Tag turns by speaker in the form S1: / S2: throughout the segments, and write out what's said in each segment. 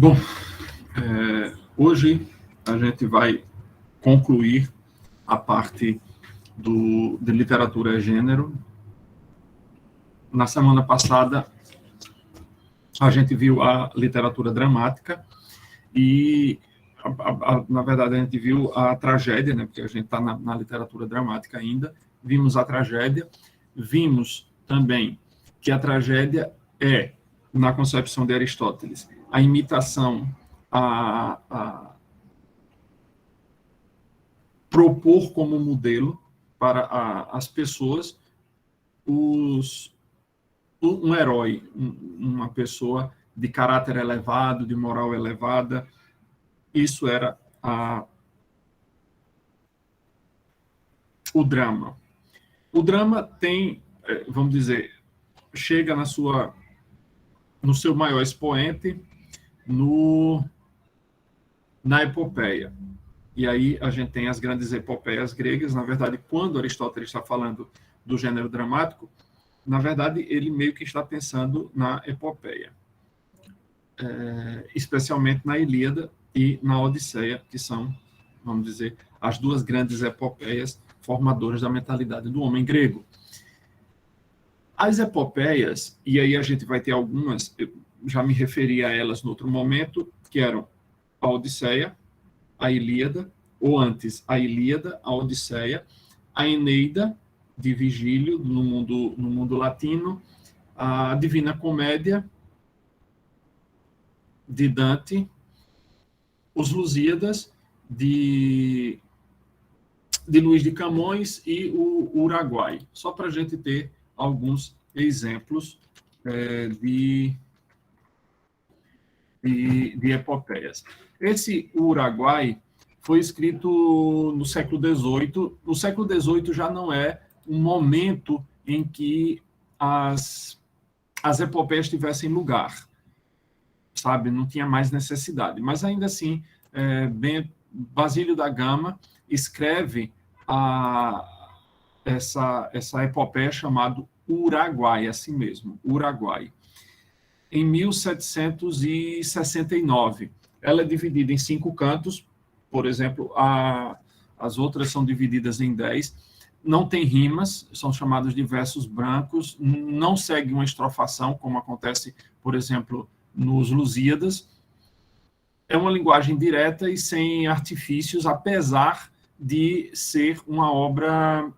S1: Bom, hoje a gente vai concluir a parte de literatura e gênero. Na semana passada, a gente viu a literatura dramática e, na verdade, a gente viu a tragédia, né, porque a gente está na literatura dramática ainda. Vimos a tragédia, vimos também que a tragédia é, na concepção de Aristóteles, a imitação, a propor como modelo para as pessoas um herói, uma pessoa de caráter elevado, de moral elevada. Isso era o drama. O drama tem, vamos dizer, chega no seu maior expoente na epopeia. E aí a gente tem as grandes epopeias gregas. Na verdade, quando Aristóteles está falando do gênero dramático, na verdade, ele meio que está pensando na epopeia, especialmente na Ilíada e na Odisseia, que são, vamos dizer, as duas grandes epopeias formadoras da mentalidade do homem grego. As epopeias, e aí a gente vai ter algumas, eu já me referi a elas no outro momento, que eram a Odisseia, a Ilíada, ou antes, a Ilíada, a Odisseia, a Eneida, de Virgílio, no mundo latino, a Divina Comédia, de Dante, os Lusíadas, de Luís de Camões e o Uruguai, só para a gente ter alguns exemplos de epopeias. Esse Uruguai foi escrito no século XVIII. No século XVIII já não é um momento em que as epopeias tivessem lugar, sabe? Não tinha mais necessidade. Mas, ainda assim, Basílio da Gama escreve essa epopeia chamada Uruguai, assim mesmo, Uruguai, em 1769. Ela é dividida em 5 cantos, por exemplo, as outras são divididas em 10. Não tem rimas, são chamados de versos brancos, não segue uma estrofação, como acontece, por exemplo, nos Lusíadas. É uma linguagem direta e sem artifícios, apesar de ser uma obra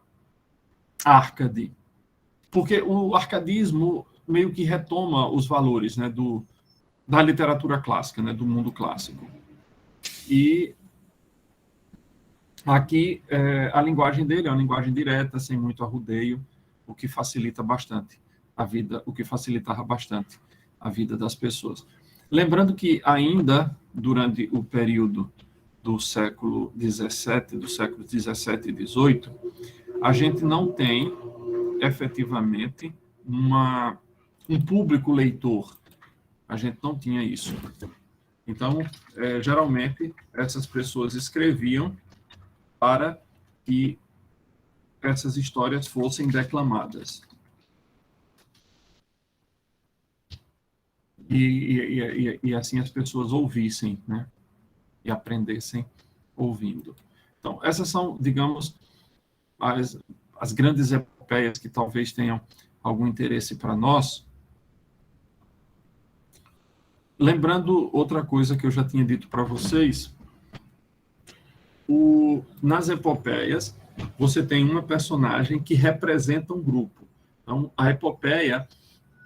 S1: árcade. Porque o arcadismo meio que retoma os valores, né, da literatura clássica, né, do mundo clássico. E aqui, a linguagem dele é uma linguagem direta, sem muito arrudeio, o que facilita bastante a vida, o que facilitava bastante a vida das pessoas. Lembrando que ainda durante o período do século XVII, dos séculos XVII e XVIII, a gente não tem, efetivamente, um público leitor. A gente não tinha isso. Então, geralmente, essas pessoas escreviam para que essas histórias fossem declamadas. E assim as pessoas ouvissem, né? E aprendessem ouvindo. Então, essas são, digamos, as grandes epopeias que talvez tenham algum interesse para nós. Lembrando outra coisa que eu já tinha dito para vocês, nas epopeias, você tem uma personagem que representa um grupo. Então, a epopeia,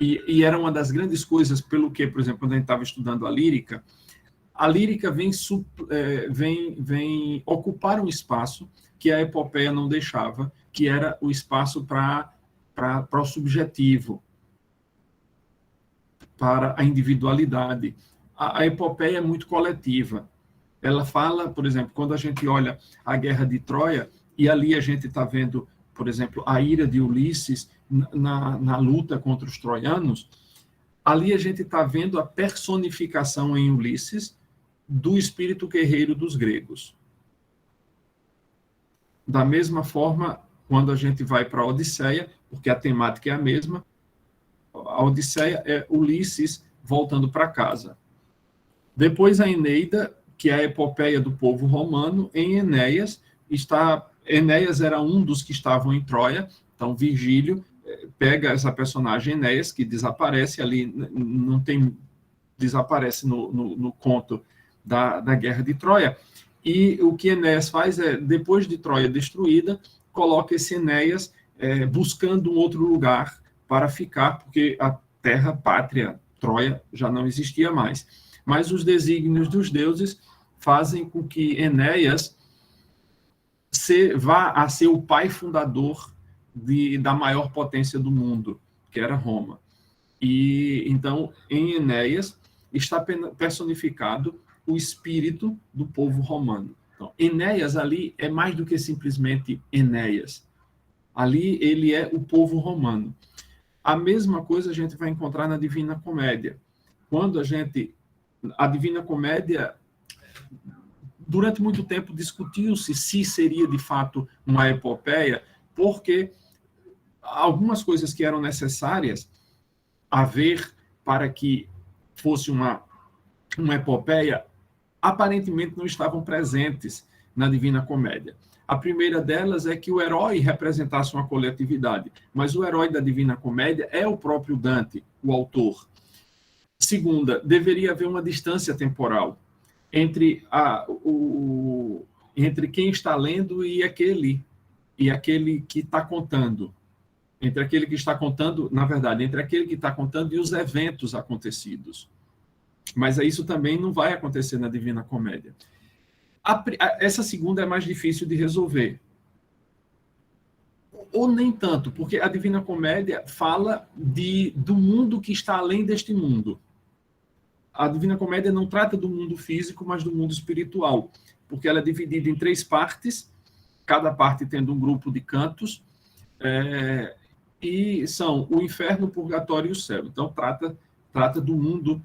S1: e era uma das grandes coisas pelo que, por exemplo, quando a gente estava estudando a lírica vem ocupar um espaço que a epopeia não deixava, que era o espaço para o subjetivo, para a individualidade. A epopeia é muito coletiva. Ela fala, por exemplo, quando a gente olha a Guerra de Troia, e ali a gente está vendo, por exemplo, a ira de Ulisses na luta contra os troianos, ali a gente está vendo a personificação em Ulisses do espírito guerreiro dos gregos. Da mesma forma, quando a gente vai para a Odisseia, porque a temática é a mesma, a Odisseia é Ulisses voltando para casa. Depois a Eneida, que é a epopeia do povo romano. Em Enéas, Enéas era um dos que estavam em Troia, então Virgílio pega essa personagem Enéas, que desaparece ali, não tem, desaparece no conto da Guerra de Troia, e o que Enéas faz é, depois de Troia destruída, coloca esse Enéas buscando um outro lugar para ficar, porque a terra pátria, Troia, já não existia mais. Mas os desígnios dos deuses fazem com que Enéas vá a ser o pai fundador da maior potência do mundo, que era Roma. E então, em Enéas, está personificado o espírito do povo romano. Então, Enéas ali é mais do que simplesmente Enéas. Ali ele é o povo romano. A mesma coisa a gente vai encontrar na Divina Comédia. Quando a Divina Comédia, durante muito tempo discutiu-se se seria de fato uma epopeia, porque algumas coisas que eram necessárias haver para que fosse uma epopeia, aparentemente não estavam presentes na Divina Comédia. A primeira delas é que o herói representasse uma coletividade, mas o herói da Divina Comédia é o próprio Dante, o autor. Segunda, deveria haver uma distância temporal entre quem está lendo e aquele que está contando. Entre aquele que está contando, na verdade, entre aquele que está contando e os eventos acontecidos. Mas isso também não vai acontecer na Divina Comédia. Essa segunda é mais difícil de resolver. Ou nem tanto, porque a Divina Comédia fala do mundo que está além deste mundo. A Divina Comédia não trata do mundo físico, mas do mundo espiritual, porque ela é dividida em 3 partes, cada parte tendo um grupo de cantos, e são o inferno, o purgatório e o céu. Então, trata do mundo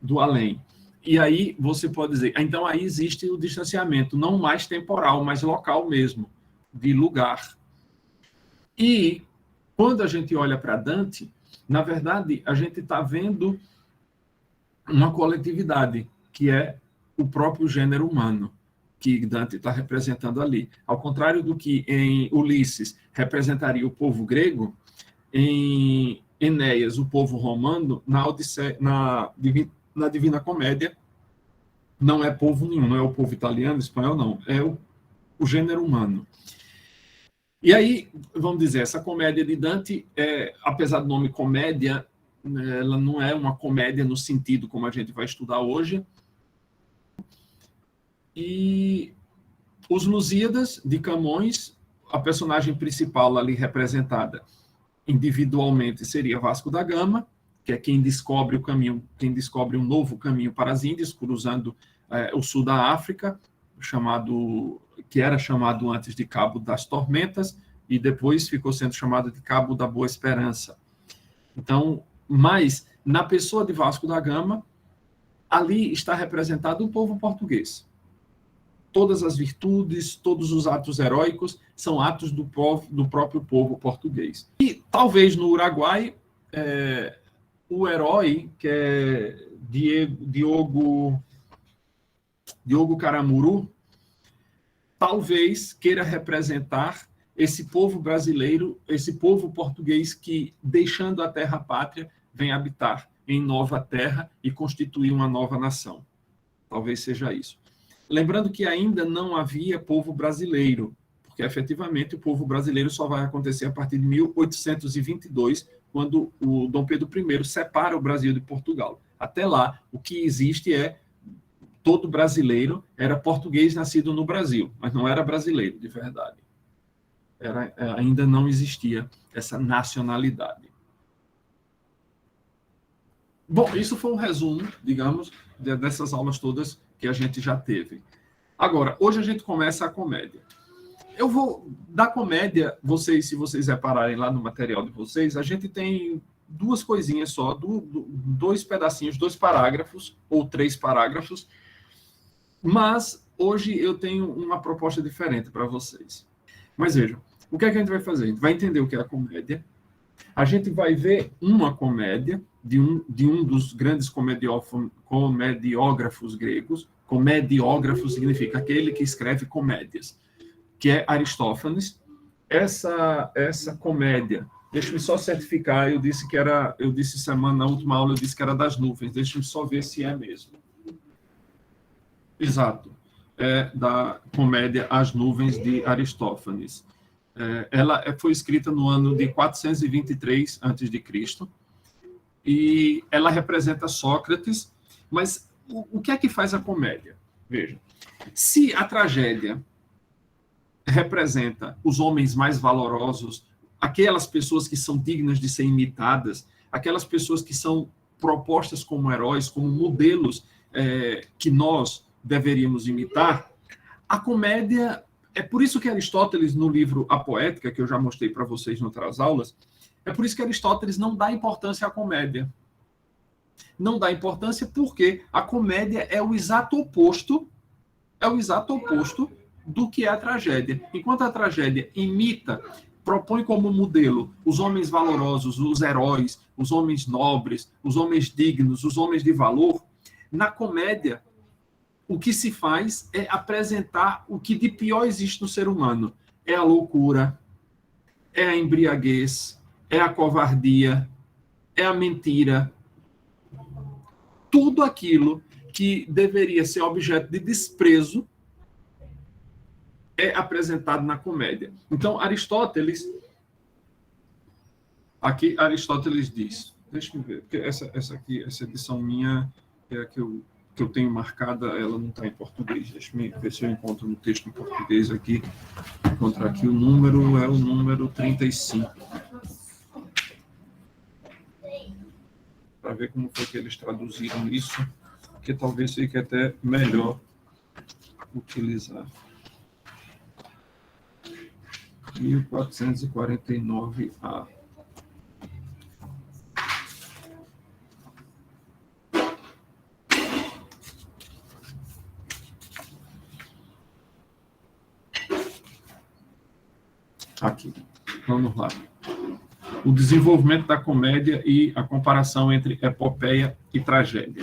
S1: do além. E aí você pode dizer, então aí existe o distanciamento, não mais temporal, mas local mesmo, de lugar. E quando a gente olha para Dante, na verdade, a gente está vendo uma coletividade, que é o próprio gênero humano, que Dante está representando ali. Ao contrário do que em Ulisses representaria o povo grego, em Enéas, o povo romano, na Divina Comédia, não é povo nenhum, não é o povo italiano, espanhol, não, é o gênero humano. E aí, vamos dizer, essa comédia de Dante, apesar do nome comédia, ela não é uma comédia no sentido como a gente vai estudar hoje. E os Lusíadas, de Camões, a personagem principal ali representada individualmente seria Vasco da Gama, que é quem descobre o caminho, quem descobre um novo caminho para as Índias, cruzando o sul da África, que era chamado antes de Cabo das Tormentas, e depois ficou sendo chamado de Cabo da Boa Esperança. Então, mas na pessoa de Vasco da Gama, ali está representado o povo português. Todas as virtudes, todos os atos heróicos são atos do próprio povo português. E talvez no Uruguai, o herói, que é Diogo Caramuru, talvez queira representar esse povo brasileiro, esse povo português que, deixando a terra pátria, vem habitar em nova terra e constituir uma nova nação. Talvez seja isso. Lembrando que ainda não havia povo brasileiro, porque efetivamente o povo brasileiro só vai acontecer a partir de 1822, quando o Dom Pedro I separa o Brasil de Portugal. Até lá, o que existe todo brasileiro era português nascido no Brasil, mas não era brasileiro de verdade. Ainda não existia essa nacionalidade. Bom, isso foi um resumo, digamos, dessas aulas todas que a gente já teve. Agora, hoje a gente começa a comédia. Eu vou, da comédia, se vocês repararem lá no material de vocês, a gente tem 2 coisinhas só, 2 pedacinhos, 2 parágrafos, ou 3 parágrafos, mas hoje eu tenho uma proposta diferente para vocês. Mas vejam, o que é que a gente vai fazer? A gente vai entender o que é a comédia, a gente vai ver uma comédia, de um dos grandes comediógrafos gregos. Comediógrafo significa aquele que escreve comédias, que é Aristófanes. Essa comédia, deixa-me só certificar, eu disse na última aula, eu disse que era das nuvens, deixa-me só ver se é mesmo. Exato, é da comédia As Nuvens, de Aristófanes. Ela foi escrita no ano de 423 a.C., e ela representa Sócrates, mas o que é que faz a comédia? Veja, se a tragédia representa os homens mais valorosos, aquelas pessoas que são dignas de ser imitadas, aquelas pessoas que são propostas como heróis, como modelos que nós deveríamos imitar, a comédia... É por isso que Aristóteles, no livro A Poética, que eu já mostrei para vocês em outras aulas, é por isso que Aristóteles não dá importância à comédia. Não dá importância porque a comédia é o exato oposto do que é a tragédia. Enquanto a tragédia imita, propõe como modelo os homens valorosos, os heróis, os homens nobres, os homens dignos, os homens de valor, na comédia, o que se faz é apresentar o que de pior existe no ser humano. É a loucura, é a embriaguez, é a covardia, é a mentira. Tudo aquilo que deveria ser objeto de desprezo é apresentado na comédia. Então, Aristóteles diz, deixa eu ver, porque essa edição minha é a que eu tenho marcada, ela não está em português. Deixa eu ver se eu encontro no texto em português aqui. Vou encontrar aqui o número, é o número 35. Para ver como foi que eles traduziram isso, que talvez fique até melhor utilizar. 1449A. Aqui, vamos lá. O desenvolvimento da comédia e a comparação entre epopeia e tragédia.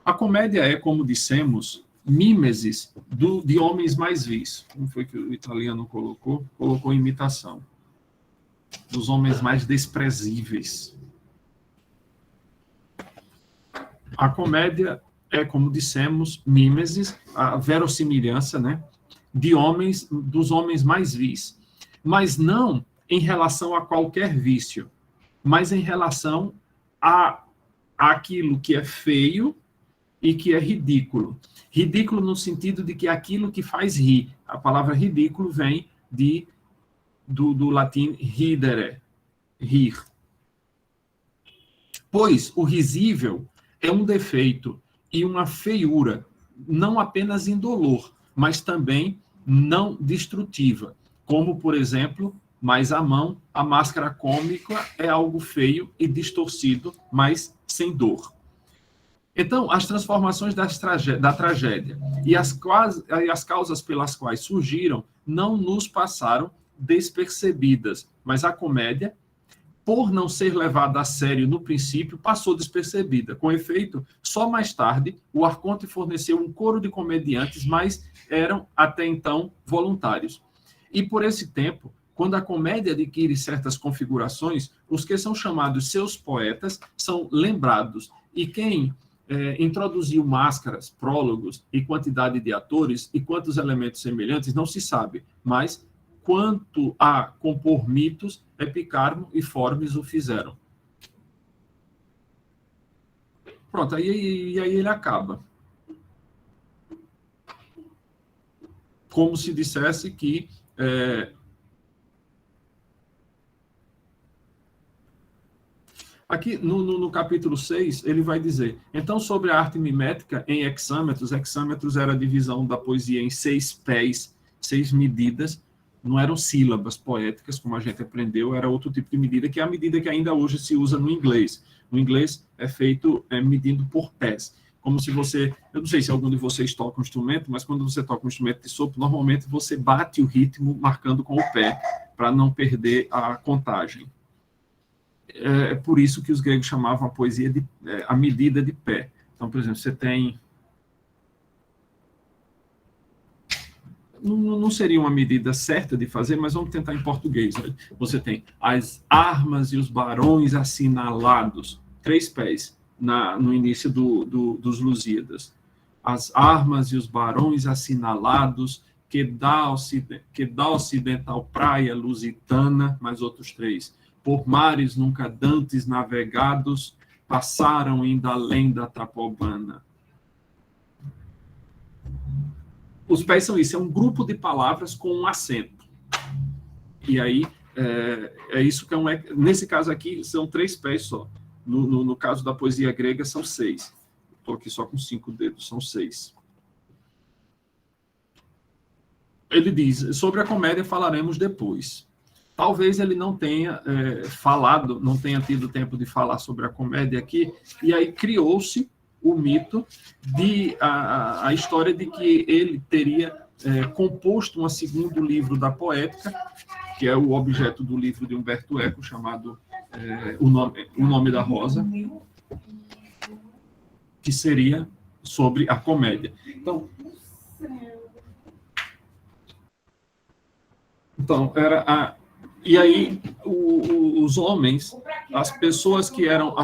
S1: A comédia é, como dissemos, mimesis de homens mais vis. Como foi que o italiano colocou? Colocou imitação. Dos homens mais desprezíveis. A comédia é, como dissemos, mimesis, a verossimilhança, né, dos homens mais vis. Mas não em relação a qualquer vício, mas em relação àquilo que é feio e que é ridículo. Ridículo no sentido de que é aquilo que faz rir. A palavra ridículo vem do latim ridere, rir. Pois o risível é um defeito e uma feiura, não apenas indolor, mas também não destrutiva. Como, por exemplo, mais à mão, a máscara cômica é algo feio e distorcido, mas sem dor. Então, as transformações da tragédia e as causas pelas quais surgiram não nos passaram despercebidas, mas a comédia, por não ser levada a sério no princípio, passou despercebida. Com efeito, só mais tarde, o Arconte forneceu um coro de comediantes, mas eram, até então, voluntários. E por esse tempo, quando a comédia adquire certas configurações, os que são chamados seus poetas são lembrados. E quem introduziu máscaras, prólogos e quantidade de atores e quantos elementos semelhantes não se sabe, mas quanto a compor mitos, Epicarmo e Forbes o fizeram. Pronto, aí ele acaba. Como se dissesse que aqui no capítulo 6, ele vai dizer, então sobre a arte mimética em hexâmetros era a divisão da poesia em 6 pés, 6 medidas, não eram sílabas poéticas, como a gente aprendeu, era outro tipo de medida, que é a medida que ainda hoje se usa no inglês. No inglês é feito medindo por pés. Como se você... Eu não sei se algum de vocês toca um instrumento, mas quando você toca um instrumento de sopro, normalmente você bate o ritmo marcando com o pé, para não perder a contagem. É por isso que os gregos chamavam a poesia de a medida de pé. Então, por exemplo, você tem... Não seria uma medida certa de fazer, mas vamos tentar em português. Você tem as armas e os barões assinalados, 3 pés, no início dos Lusíadas. As armas e os barões assinalados, que dá ocidental praia lusitana, mais outros 3. Por mares nunca dantes navegados, passaram ainda além da Tapobana. Os pés são isso, é um grupo de palavras com um acento. E aí, é isso que é um... Nesse caso aqui, são 3 pés só. No caso da poesia grega, são 6. Estou aqui só com 5 dedos, são 6. Ele diz, sobre a comédia falaremos depois. Talvez ele não tenha falado, não tenha tido tempo de falar sobre a comédia aqui, e aí criou-se o mito a história de que ele teria composto um segundo livro da poética, que é o objeto do livro de Umberto Eco, chamado O Nome da Rosa, que seria sobre a comédia. Então e aí os homens, as pessoas que eram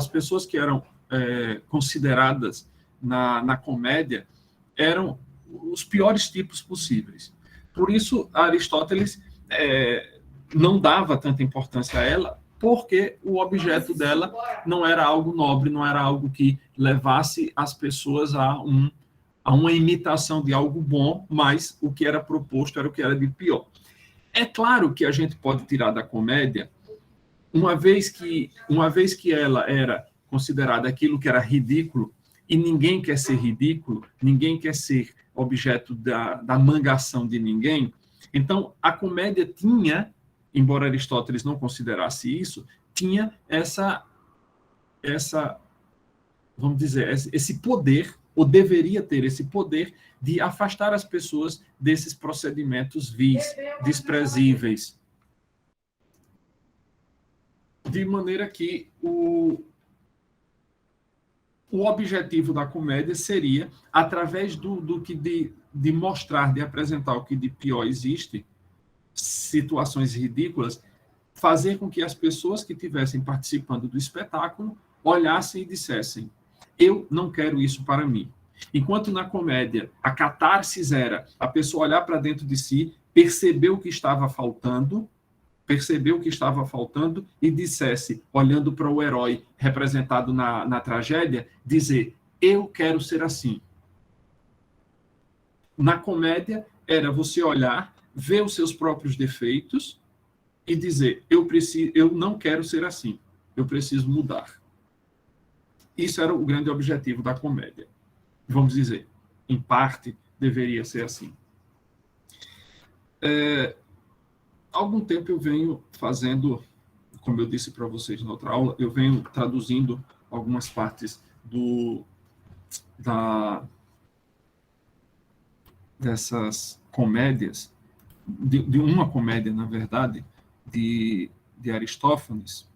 S1: consideradas na comédia eram os piores tipos possíveis. Por isso, Aristóteles não dava tanta importância a ela, porque o objeto dela não era algo nobre, não era algo que levasse as pessoas a uma imitação de algo bom, mas o que era proposto era o que era de pior. É claro que a gente pode tirar da comédia, uma vez que ela era considerada aquilo que era ridículo, e ninguém quer ser ridículo, ninguém quer ser objeto da mangação de ninguém. Então, a comédia tinha, embora Aristóteles não considerasse isso, tinha vamos dizer, esse poder, ou deveria ter esse poder, de afastar as pessoas desses procedimentos vis, desprezíveis. De maneira que o objetivo da comédia seria, através de mostrar, de apresentar o que de pior existe, situações ridículas, fazer com que as pessoas que estivessem participando do espetáculo olhassem e dissessem: eu não quero isso para mim. Enquanto na comédia a catarse era a pessoa olhar para dentro de si, perceber o que estava faltando e dissesse, olhando para o herói representado na tragédia, dizer: eu quero ser assim. Na comédia era você olhar, ver os seus próprios defeitos e dizer: eu não quero ser assim, eu preciso mudar. Isso era o grande objetivo da comédia. Vamos dizer, em parte, deveria ser assim. Algum tempo eu venho fazendo, como eu disse para vocês na outra aula, eu venho traduzindo algumas partes dessas comédias, de uma comédia, na verdade, de Aristófanes.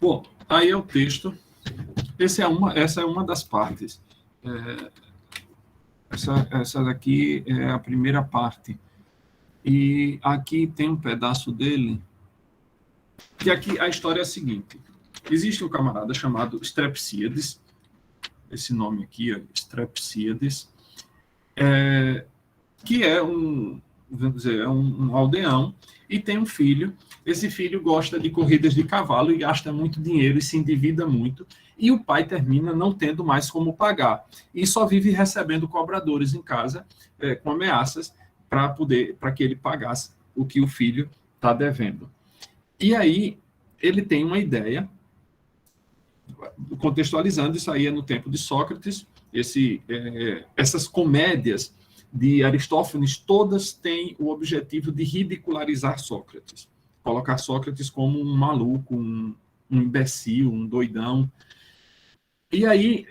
S1: Bom, aí é o texto. Essa é uma das partes. Essa daqui é a primeira parte. E aqui tem um pedaço dele, que aqui a história é a seguinte. Existe um camarada chamado Strepsíades, esse nome aqui, Strepsíades, que é vamos dizer, um aldeão, e tem um filho. Esse filho gosta de corridas de cavalo e gasta muito dinheiro e se endivida muito, e o pai termina não tendo mais como pagar, e só vive recebendo cobradores em casa com ameaças para que ele pagasse o que o filho está devendo. E aí ele tem uma ideia, contextualizando, isso aí é no tempo de Sócrates, essas comédias de Aristófanes, todas têm o objetivo de ridicularizar Sócrates, colocar Sócrates como um maluco, um imbecil, um doidão. E aí,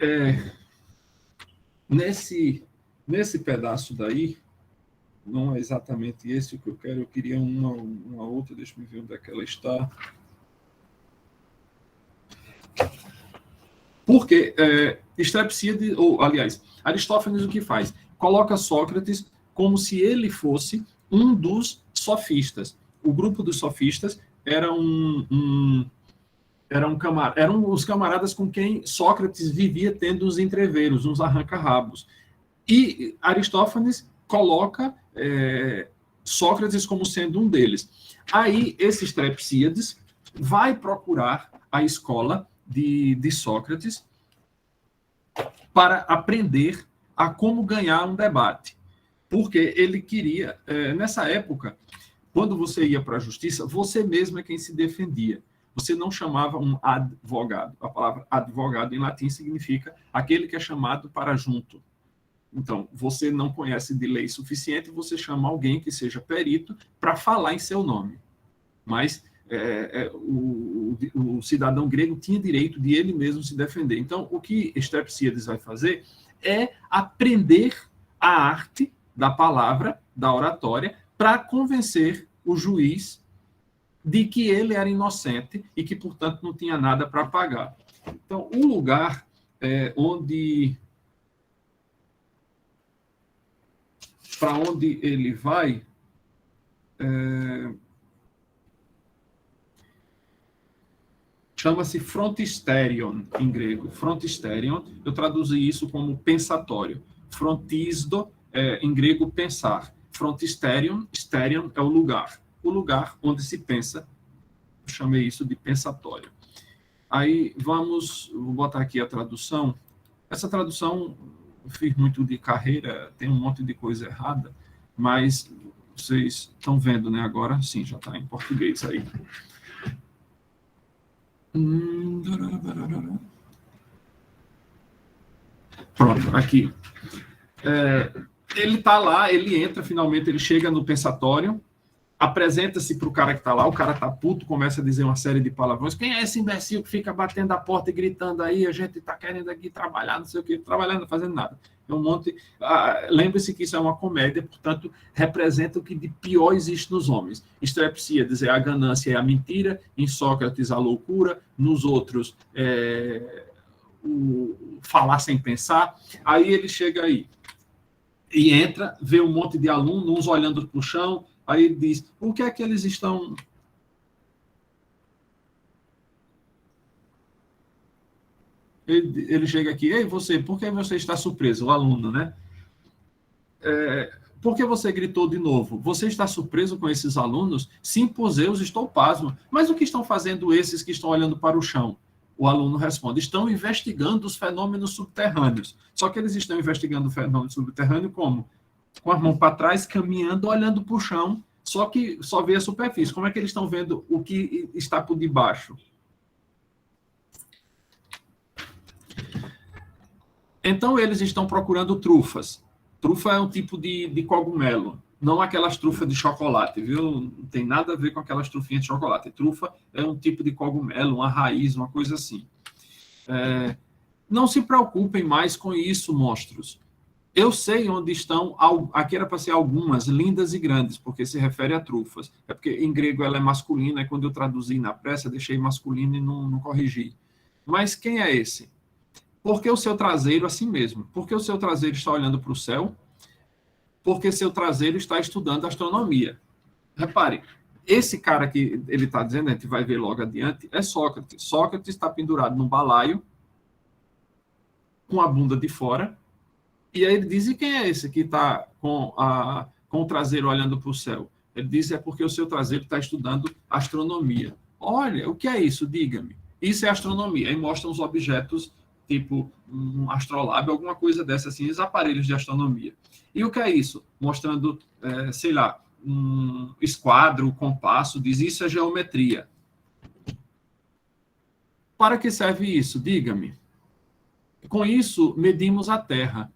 S1: nesse pedaço daí, não é exatamente esse que eu quero, eu queria uma outra, deixa eu ver onde é que ela está. Porque Strepsíades, ou, aliás, Aristófanes o que faz? Coloca Sócrates como se ele fosse um dos sofistas. O grupo dos sofistas eram os camaradas com quem Sócrates vivia tendo uns entreveros, uns arranca-rabos. E Aristófanes coloca Sócrates como sendo um deles. Aí, esse Strepsíades vai procurar a escola de Sócrates para aprender a como ganhar um debate. Porque ele queria, nessa época, quando você ia para a justiça, você mesmo é quem se defendia. Você não chamava um advogado. A palavra advogado em latim significa aquele que é chamado para junto. Então, você não conhece de lei suficiente, você chama alguém que seja perito para falar em seu nome. Mas o cidadão grego tinha direito de ele mesmo se defender. Então, o que Strepsíades vai fazer é aprender a arte da palavra, da oratória, para convencer o juiz de que ele era inocente e que, portanto, não tinha nada para pagar. Então, o lugar para onde ele vai chama-se frontisterion em grego. Frontisterion, eu traduzi isso como pensatório. Frontisdo, em grego, pensar. Frontisterion, sterion é o lugar onde se pensa. Eu chamei isso de pensatório. Aí vou botar aqui a tradução. Essa tradução eu fiz muito de carreira, tem um monte de coisa errada, mas vocês estão vendo, né? Agora sim, já está em português aí. Pronto, aqui. Ele está lá, ele entra, finalmente ele chega no pensatório, apresenta-se para o cara que está lá, o cara está puto, começa a dizer uma série de palavrões. Quem é esse imbecil que fica batendo a porta e gritando aí? A gente está querendo aqui trabalhar, não sei o quê, trabalhando, não fazendo nada. É um monte. Lembre-se que isso é uma comédia, portanto, representa o que de pior existe nos homens. Strepsíades é a ganância, é a mentira, em Sócrates a loucura, nos outros o falar sem pensar. Aí ele chega aí e entra, vê um monte de alunos, uns olhando para o chão. Aí ele diz, o que é que eles estão... Ele chega aqui, ei, você, por que você está surpreso? O aluno, né? Por que você gritou de novo? Você está surpreso com esses alunos? Sim, pois eu estou pasmo. Mas o que estão fazendo esses que estão olhando para o chão? O aluno responde, estão investigando os fenômenos subterrâneos. Só que eles estão investigando o fenômeno subterrâneo como? Com a mão para trás, caminhando, olhando para o chão, só que só vê a superfície. Como é que eles estão vendo o que está por debaixo? Então, eles estão procurando trufas. Trufa é um tipo de cogumelo, não aquelas trufas de chocolate, viu? Não tem nada a ver com aquelas trufinhas de chocolate. Trufa é um tipo de cogumelo, uma raiz, uma coisa assim. Não se preocupem mais com isso, monstros. Eu sei onde estão, aqui era para ser algumas, lindas e grandes, porque se refere a trufas. É porque em grego ela é masculina, e quando eu traduzi na pressa, deixei masculino e não corrigi. Mas quem é esse? Porque o seu traseiro, assim mesmo, porque o seu traseiro está olhando para o céu, porque seu traseiro está estudando astronomia. Repare, esse cara que ele está dizendo, a gente vai ver logo adiante, é Sócrates. Sócrates está pendurado num balaio, com a bunda de fora, e aí ele diz, e quem é esse que está com o traseiro olhando para o céu? Ele diz, é porque o seu traseiro está estudando astronomia. Olha, o que é isso? Diga-me. Isso é astronomia. Aí mostram os objetos, tipo um astrolábio, alguma coisa dessa, assim, os aparelhos de astronomia. E o que é isso? Mostrando, sei lá, um esquadro, um compasso, diz, isso é geometria. Para que serve isso? Diga-me. Com isso, medimos a Terra.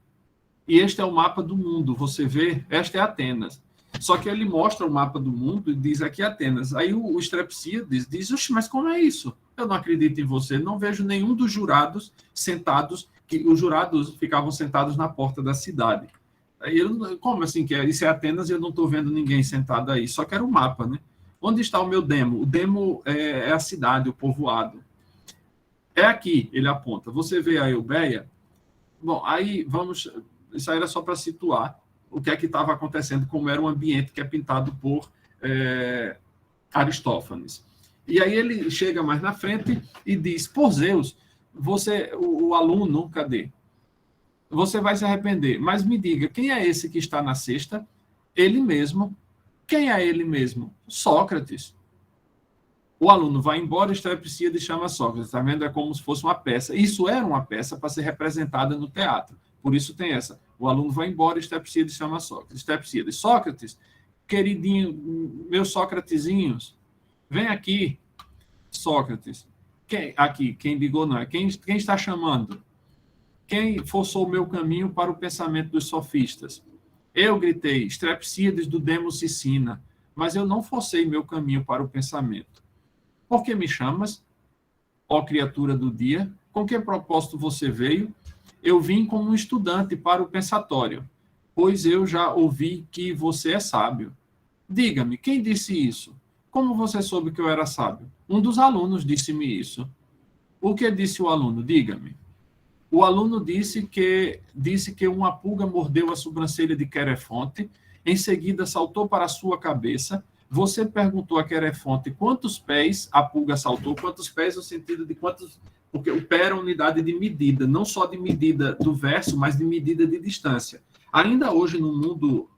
S1: E este é o mapa do mundo, você vê, esta é Atenas. Só que ele mostra o mapa do mundo e diz aqui Atenas. Aí o Strepsíades diz, oxe, mas como é isso? Eu não acredito em você, não vejo nenhum dos jurados sentados, que os jurados ficavam sentados na porta da cidade. Aí como assim que é? Isso é Atenas e eu não estou vendo ninguém sentado aí, só quero o mapa, né? Onde está o meu demo? O demo é a cidade, o povoado. É aqui, ele aponta. Você vê a Eubéia? Bom, aí vamos... Isso aí era só para situar o que é que estava acontecendo, como era o ambiente que é pintado por Aristófanes. E aí ele chega mais na frente e diz, por Zeus, o aluno, cadê? Você vai se arrepender. Mas me diga, quem é esse que está na cesta? Ele mesmo. Quem é ele mesmo? Sócrates. O aluno vai embora, Estrepsíades chama Sócrates. Está vendo? É como se fosse uma peça. Isso era uma peça para ser representada no teatro. Por isso tem essa. O aluno vai embora, Estrepsíades chama Sócrates. Estrepsíades, Sócrates, queridinho, meus Sócratesinhos, vem aqui, Sócrates. Quem ligou não é. Quem está chamando? Quem forçou o meu caminho para o pensamento dos sofistas? Eu gritei, Estrepsíades do Demo Sicina, mas eu não forcei meu caminho para o pensamento. Por que me chamas, ó criatura do dia? Com que propósito você veio? Eu vim como um estudante para o pensatório, pois eu já ouvi que você é sábio. Diga-me, quem disse isso? Como você soube que eu era sábio? Um dos alunos disse-me isso. O que disse o aluno? Diga-me. O aluno disse que uma pulga mordeu a sobrancelha de Querefonte, em seguida saltou para a sua cabeça. Você perguntou a Querefonte quantos pés a pulga saltou, quantos pés no sentido de quantos... Porque o pé era unidade de medida, não só de medida do verso, mas de medida de distância. Ainda hoje, no mundo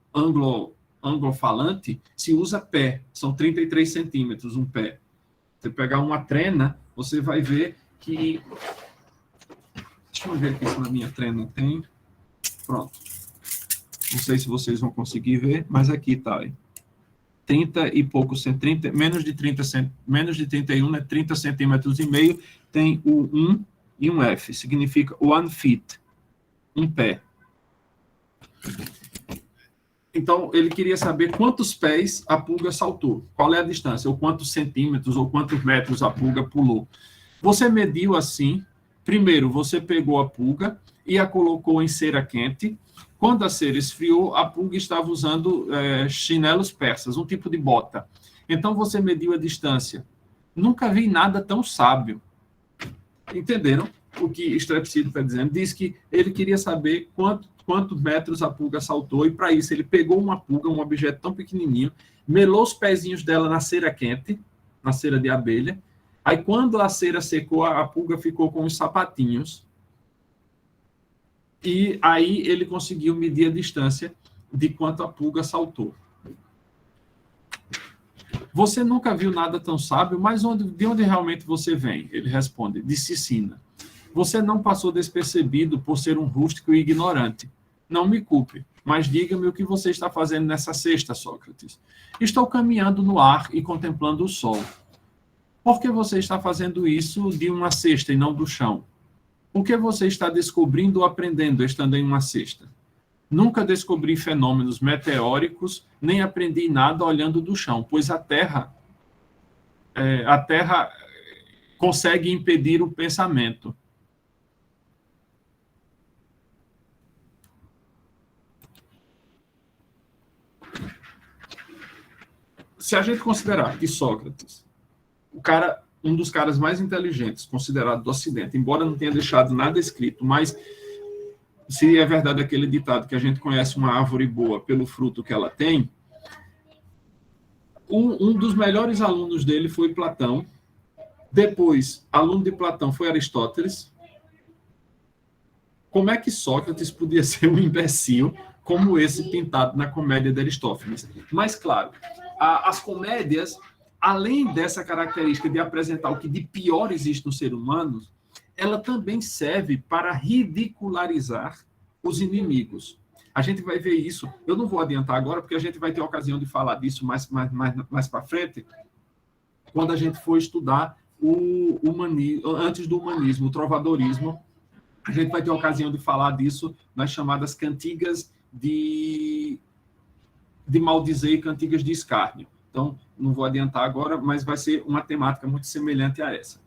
S1: anglofalante, se usa pé, são 33 centímetros um pé. Você pegar uma trena, você vai ver que... Deixa eu ver aqui se na minha trena tem. Pronto. Não sei se vocês vão conseguir ver, mas aqui está. 30 e poucos, menos de 31, né? 30 centímetros e meio, tem o 1 e um F, significa one feet, um pé. Então, ele queria saber quantos pés a pulga saltou, qual é a distância, ou quantos centímetros, ou quantos metros a pulga pulou. Você mediu assim, primeiro você pegou a pulga e a colocou em cera quente. Quando a cera esfriou, a pulga estava usando chinelos persas, um tipo de bota. Então você mediu a distância. Nunca vi nada tão sábio. Entenderam o que Estrepsíades está dizendo? Diz que ele queria saber quantos metros a pulga saltou, e para isso ele pegou uma pulga, um objeto tão pequenininho, melou os pezinhos dela na cera quente, na cera de abelha. Aí quando a cera secou, a pulga ficou com os sapatinhos. E aí ele conseguiu medir a distância de quanto a pulga saltou. Você nunca viu nada tão sábio, mas de onde realmente você vem? Ele responde, de Sicina. Você não passou despercebido por ser um rústico e ignorante. Não me culpe, mas diga-me o que você está fazendo nessa cesta, Sócrates. Estou caminhando no ar e contemplando o sol. Por que você está fazendo isso de uma cesta e não do chão? O que você está descobrindo ou aprendendo estando em uma cesta? Nunca descobri fenômenos meteóricos, nem aprendi nada olhando do chão, pois a Terra consegue impedir o pensamento. Se a gente considerar que Sócrates, um dos caras mais inteligentes, considerado do Ocidente, embora não tenha deixado nada escrito, mas se é verdade aquele ditado que a gente conhece uma árvore boa pelo fruto que ela tem, um dos melhores alunos dele foi Platão. Depois, aluno de Platão foi Aristóteles. Como é que Sócrates podia ser um imbecil como esse pintado na comédia de Aristófanes? Mas, claro, as comédias, além dessa característica de apresentar o que de pior existe no ser humano, ela também serve para ridicularizar os inimigos. A gente vai ver isso, eu não vou adiantar agora, porque a gente vai ter a ocasião de falar disso mais para frente, quando a gente for estudar o humanismo, antes do humanismo, o trovadorismo. A gente vai ter a ocasião de falar disso nas chamadas cantigas de maldizer e cantigas de escárnio. Então, não vou adiantar agora, mas vai ser uma temática muito semelhante a essa.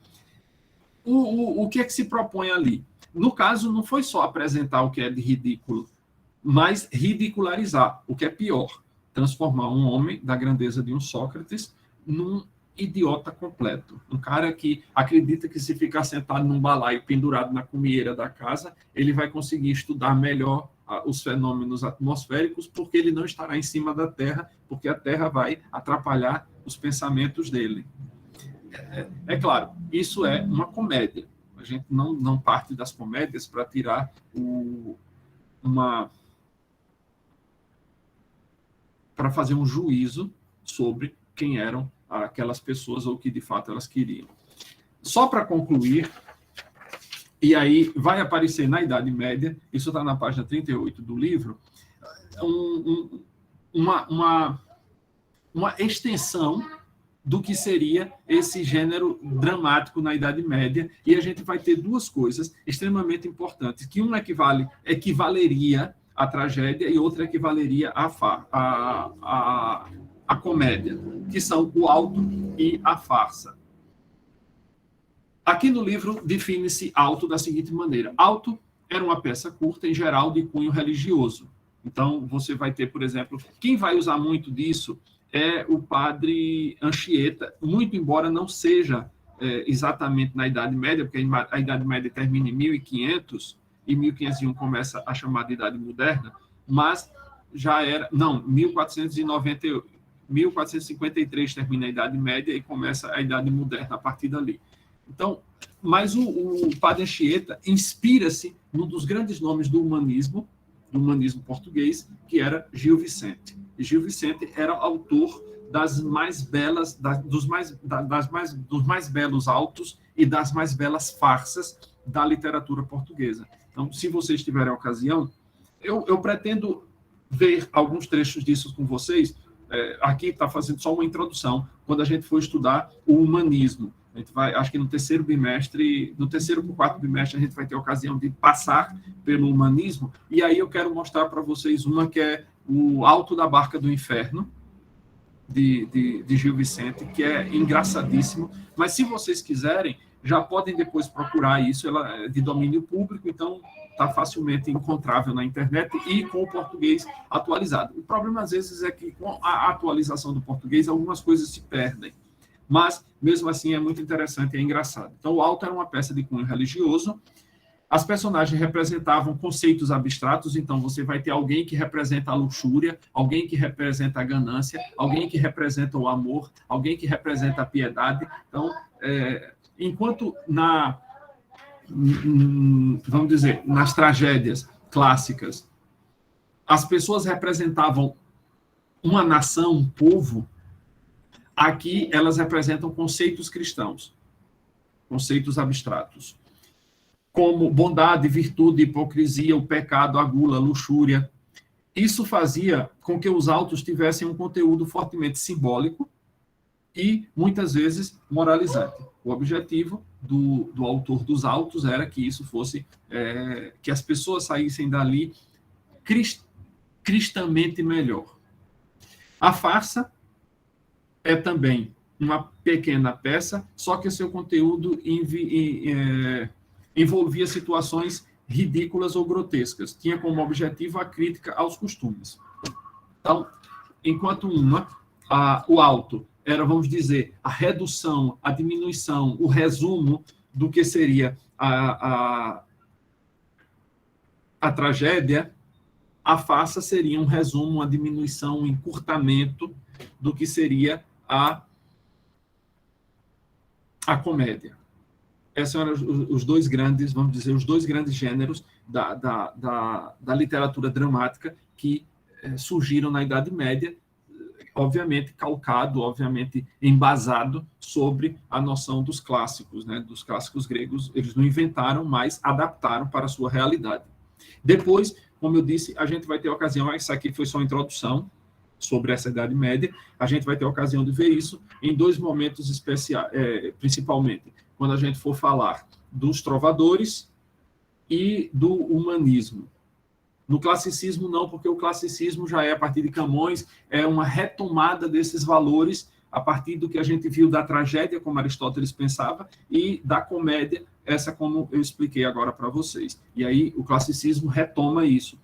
S1: O que é que se propõe ali? No caso, não foi só apresentar o que é de ridículo mas ridicularizar, o que é pior, transformar um homem da grandeza de um Sócrates num idiota completo, um cara que acredita que se ficar sentado num balaio pendurado na cumieira da casa, ele vai conseguir estudar melhor os fenômenos atmosféricos, porque ele não estará em cima da Terra, porque a Terra vai atrapalhar os pensamentos dele. É claro, isso é uma comédia. A gente não parte das comédias para tirar para fazer um juízo sobre quem eram aquelas pessoas ou o que de fato elas queriam. Só para concluir, e aí vai aparecer na Idade Média, isso está na página 38 do livro, uma extensão do que seria esse gênero dramático na Idade Média, e a gente vai ter duas coisas extremamente importantes, que uma equivaleria à tragédia e outra equivaleria à comédia, que são o auto e a farsa. Aqui no livro define-se auto da seguinte maneira: auto era uma peça curta, em geral, de cunho religioso. Então, você vai ter, por exemplo, quem vai usar muito disso é o padre Anchieta, muito embora não seja exatamente na Idade Média, porque a Idade Média termina em 1500, e 1501 começa a chamada Idade Moderna, mas já era... Não, 1453 termina a Idade Média e começa a Idade Moderna a partir dali. Então, mas o padre Anchieta inspira-se num dos grandes nomes do humanismo português, que era Gil Vicente. E Gil Vicente era autor das mais belas, dos mais belos autos e das mais belas farsas da literatura portuguesa. Então, se vocês tiverem a ocasião, eu pretendo ver alguns trechos disso com vocês. Aqui está fazendo só uma introdução, quando a gente for estudar o humanismo. A gente vai, acho que no terceiro para o quarto bimestre, a gente vai ter a ocasião de passar pelo humanismo, e aí eu quero mostrar para vocês uma que é o Alto da Barca do Inferno, de Gil Vicente, que é engraçadíssimo, mas se vocês quiserem, já podem depois procurar isso, ela é de domínio público, então está facilmente encontrável na internet e com o português atualizado. O problema, às vezes, é que com a atualização do português, algumas coisas se perdem, mas, mesmo assim, é muito interessante e é engraçado. Então, o Alto era uma peça de cunho religioso. As personagens representavam conceitos abstratos, então você vai ter alguém que representa a luxúria, alguém que representa a ganância, alguém que representa o amor, alguém que representa a piedade. Então, enquanto vamos dizer, nas tragédias clássicas, as pessoas representavam uma nação, um povo, aqui elas representam conceitos cristãos, conceitos abstratos, como bondade, virtude, hipocrisia, o pecado, a gula, a luxúria. Isso fazia com que os autos tivessem um conteúdo fortemente simbólico e, muitas vezes, moralizante. O objetivo do autor dos autos era que isso fosse, que as pessoas saíssem dali cristamente melhor. A farsa é também uma pequena peça, só que seu conteúdo envolvia situações ridículas ou grotescas. Tinha como objetivo a crítica aos costumes. Então, enquanto o auto era, vamos dizer, a redução, a diminuição, o resumo do que seria a tragédia, a farsa seria um resumo, uma diminuição, um encurtamento do que seria a comédia. Esses eram os dois grandes, vamos dizer, os dois grandes gêneros da literatura dramática que surgiram na Idade Média, obviamente calcado, obviamente embasado sobre a noção dos clássicos, né? Dos clássicos gregos. Eles não inventaram, mas adaptaram para a sua realidade. Depois, como eu disse, a gente vai ter a ocasião, isso aqui foi só uma introdução sobre essa Idade Média, a gente vai ter a ocasião de ver isso em dois momentos especiais, principalmente, quando a gente for falar dos trovadores e do humanismo. No classicismo, não, porque o classicismo já é, a partir de Camões, é uma retomada desses valores a partir do que a gente viu da tragédia, como Aristóteles pensava, e da comédia, essa como eu expliquei agora para vocês. E aí o classicismo retoma isso,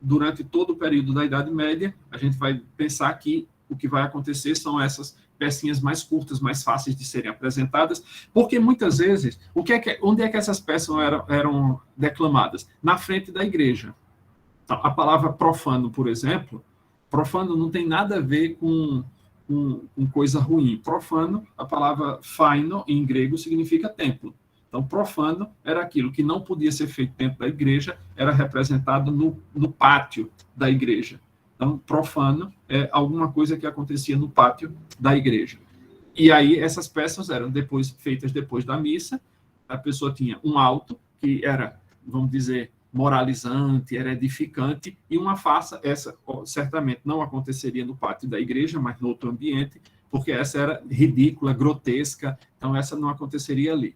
S1: durante todo o período da Idade Média, a gente vai pensar que o que vai acontecer são essas pecinhas mais curtas, mais fáceis de serem apresentadas, porque muitas vezes, onde é que essas peças eram declamadas? Na frente da igreja. Então, a palavra profano, por exemplo, profano não tem nada a ver com coisa ruim. Profano, a palavra phaino, em grego, significa templo. Então, profano era aquilo que não podia ser feito dentro da igreja, era representado no pátio da igreja. Então, profano é alguma coisa que acontecia no pátio da igreja. E aí, essas peças eram feitas depois da missa, a pessoa tinha um alto, que era, vamos dizer, moralizante, era edificante, e uma farsa, essa certamente não aconteceria no pátio da igreja, mas no outro ambiente, porque essa era ridícula, grotesca, então essa não aconteceria ali.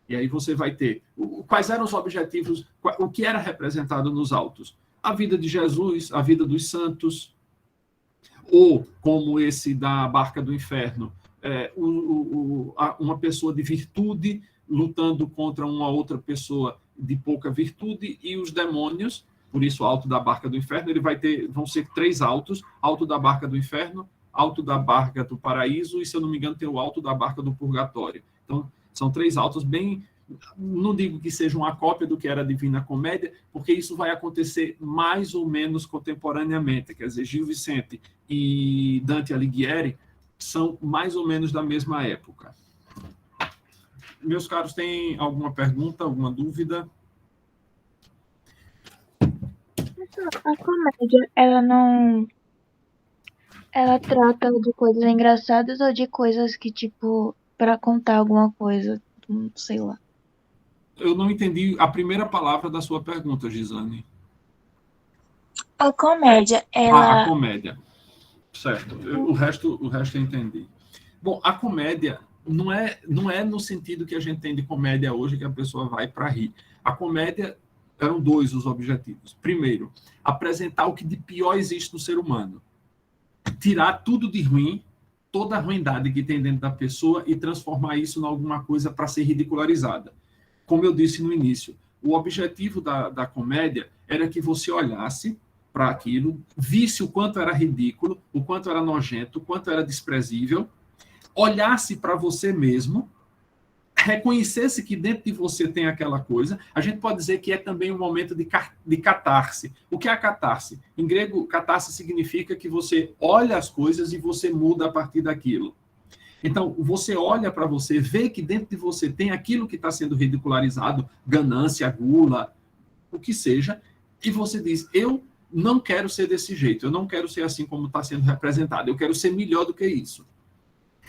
S1: E aí você vai ter quais eram os objetivos, o que era representado nos autos? A vida de Jesus, a vida dos santos, ou como esse da Barca do Inferno, uma pessoa de virtude lutando contra uma outra pessoa de pouca virtude, e os demônios, por isso o alto da Barca do Inferno, vão ser 3 altos: alto da Barca do Inferno, alto da Barca do Paraíso, e se eu não me engano tem o alto da Barca do Purgatório. Então, são 3 altos bem... Não digo que seja uma cópia do que era a Divina Comédia, porque isso vai acontecer mais ou menos contemporaneamente. Quer dizer, Gil Vicente e Dante Alighieri são mais ou menos da mesma época. Meus caros, tem alguma pergunta, alguma dúvida?
S2: A comédia, ela trata de coisas engraçadas ou de coisas que, tipo, pra contar alguma coisa, sei lá.
S1: Eu não entendi a primeira palavra da sua pergunta, Gisane.
S2: A comédia,
S1: A
S2: ela...
S1: comédia. Certo. O resto eu entendi. Bom, a comédia não é no sentido que a gente tem de comédia hoje, que a pessoa vai para rir. A comédia, eram 2 os objetivos. Primeiro, apresentar o que de pior existe no ser humano. Tirar tudo de ruim, toda a ruindade que tem dentro da pessoa, e transformar isso em alguma coisa para ser ridicularizada. Como eu disse no início, o objetivo da comédia era que você olhasse para aquilo, visse o quanto era ridículo, o quanto era nojento, o quanto era desprezível, olhasse para você mesmo, reconhecesse que dentro de você tem aquela coisa. A gente pode dizer que é também um momento de catarse. O que é a catarse? Em grego, catarse significa que você olha as coisas e você muda a partir daquilo. Então, você olha para você, vê que dentro de você tem aquilo que está sendo ridicularizado, ganância, gula, o que seja, e você diz: eu não quero ser desse jeito, eu não quero ser assim como está sendo representado, eu quero ser melhor do que isso.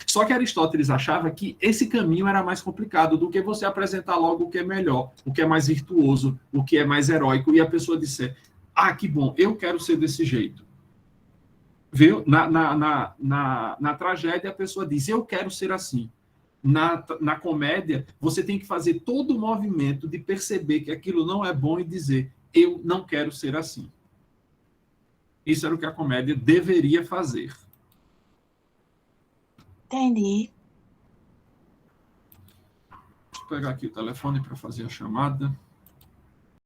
S1: Só que Aristóteles achava que esse caminho era mais complicado do que você apresentar logo o que é melhor, o que é mais virtuoso, o que é mais heróico, e a pessoa disser: ah, que bom, eu quero ser desse jeito. Viu? Na tragédia, a pessoa diz: eu quero ser assim. Na comédia, você tem que fazer todo o movimento de perceber que aquilo não é bom e dizer: eu não quero ser assim. Isso era o que a comédia deveria fazer.
S2: Entendi.
S1: Deixa eu pegar aqui o telefone para fazer a chamada.